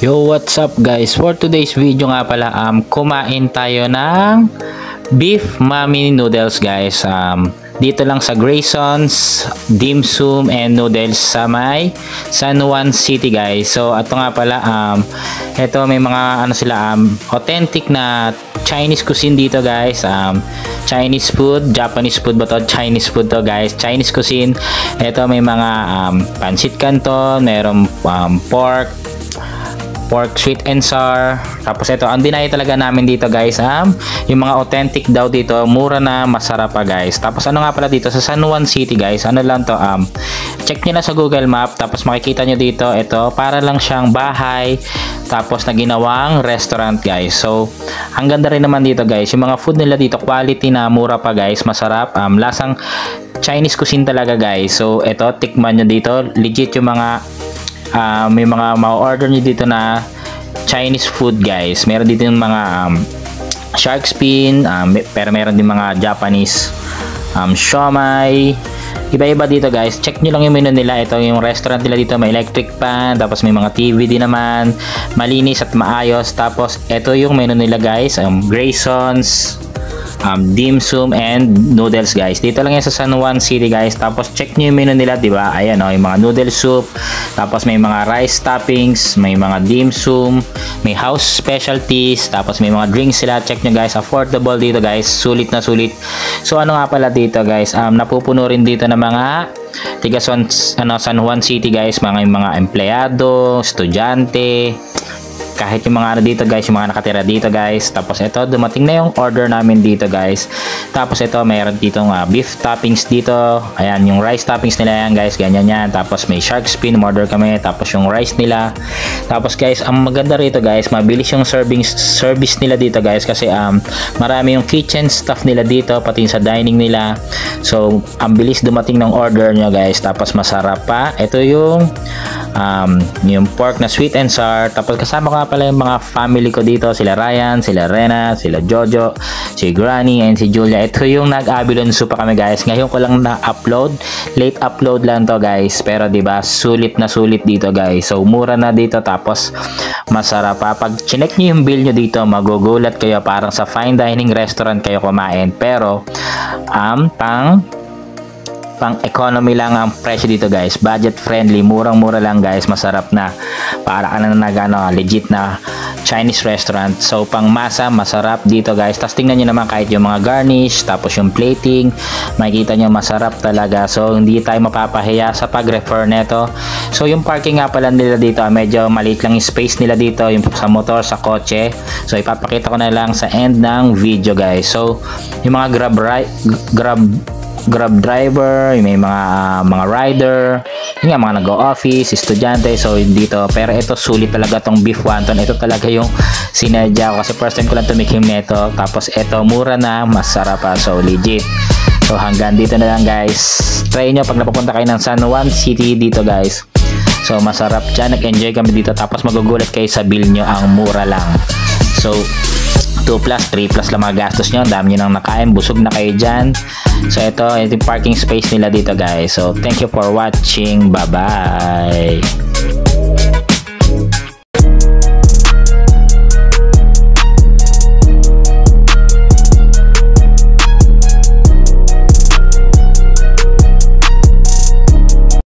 Yo, what's up guys? For today's video nga pala, kumain tayo ng beef mommy noodles guys. Dito lang sa Grayson's Dim Sum and Noodles sa may San Juan City guys. So ito nga pala, ito may mga ano sila, authentic na Chinese cuisine dito guys. Chinese food, Japanese food ba to? Chinese food to guys. Chinese cuisine. Ito may mga pancit canton, merong pork sweet and sour. Tapos ito, ang dinaya talaga namin dito guys, yung mga authentic daw dito, mura na, masarap pa guys. Tapos ano nga pala dito sa San Juan City guys, ano lang to, check nyo na sa Google Map, tapos makikita nyo dito, ito para lang siyang bahay tapos na ginawang restaurant guys. So ang ganda rin naman dito guys, yung mga food nila dito, quality na, mura pa guys, masarap, lasang Chinese cuisine talaga guys. So ito, tikman nyo dito, legit yung mga may mga ma-order nyo dito na Chinese food guys. Meron dito yung mga shark fin, pero meron din mga Japanese siomai, iba-iba dito guys. Check nyo lang yung menu nila. Ito yung restaurant nila dito, may electric pan, tapos may mga TV din naman, malinis at maayos. Tapos ito yung menu nila guys, Grayson's Dim Sum and Noodles guys. Dito lang yan sa San Juan City guys. Tapos check nyo yung menu nila, diba? Ayan yung mga noodle soup, tapos may mga rice toppings, may mga dim sum, may house specialties, tapos may mga drinks sila. Check nyo guys, affordable dito guys, sulit na sulit. So ano nga pala dito guys, napupuno rin dito ng mga tiga San Juan City guys, mga empleyado, estudyante, kahit yung mga ano dito guys, yung mga nakatira dito guys. Tapos ito, dumating na yung order namin dito guys. Tapos ito, mayroon dito beef toppings dito. Ayan, yung rice toppings nila yan guys, ganyan yan. Tapos may shark fin, order kami. Tapos yung rice nila. Tapos guys, ang maganda rito guys, mabilis yung service nila dito guys. Kasi marami yung kitchen staff nila dito, pati sa dining nila. So ang bilis dumating ng order nyo guys. Tapos masarap pa. Ito yung pork na sweet and sour. Tapos kasama ko pala yung mga family ko dito, sila Ryan, sila Rena, sila Jojo, si Granny, and si Julia. Ito yung nag-Abilon Soup pa kami guys. Ngayon ko lang na-upload, late upload lang to guys, pero diba sulit na sulit dito guys. So mura na dito, tapos masarap pa. Pag chinek nyo yung bill nyo dito, magugulat kayo, parang sa fine dining restaurant kayo kumain, pero pang economy lang ang presyo dito guys, budget friendly, murang-mura lang guys, masarap na, para ka na legit na Chinese restaurant. So pang masa, masarap dito guys. Tapos tingnan nyo naman kahit yung mga garnish, tapos yung plating, makikita nyo masarap talaga. So hindi tayo mapapahiya sa pag-refer neto. So yung parking nga pala nila dito, medyo maliit lang yung space nila dito, yung sa motor, sa kotse. So ipapakita ko na lang sa end ng video guys. So yung mga grab driver, may mga rider, yung mga nag-o-office, estudyante. So dito, pero ito sulit talaga tong beef wonton. Ito talaga yung sinadya ko kasi first time ko lang tumikim nito. Tapos ito, mura na, masarap pa. So legit. So hanggang dito na lang guys. Try nyo pag napapunta kayo ng San Juan City dito guys. So masarap dyan, nag-enjoy kami dito. Tapos magugulat kayo sa bill nyo, ang mura lang. So 2 plus, 3 plus lang mga gastos nyo. Dami nyo nang nakain, busog na kayo dyan. So ito yung parking space nila dito guys. So thank you for watching. Bye bye.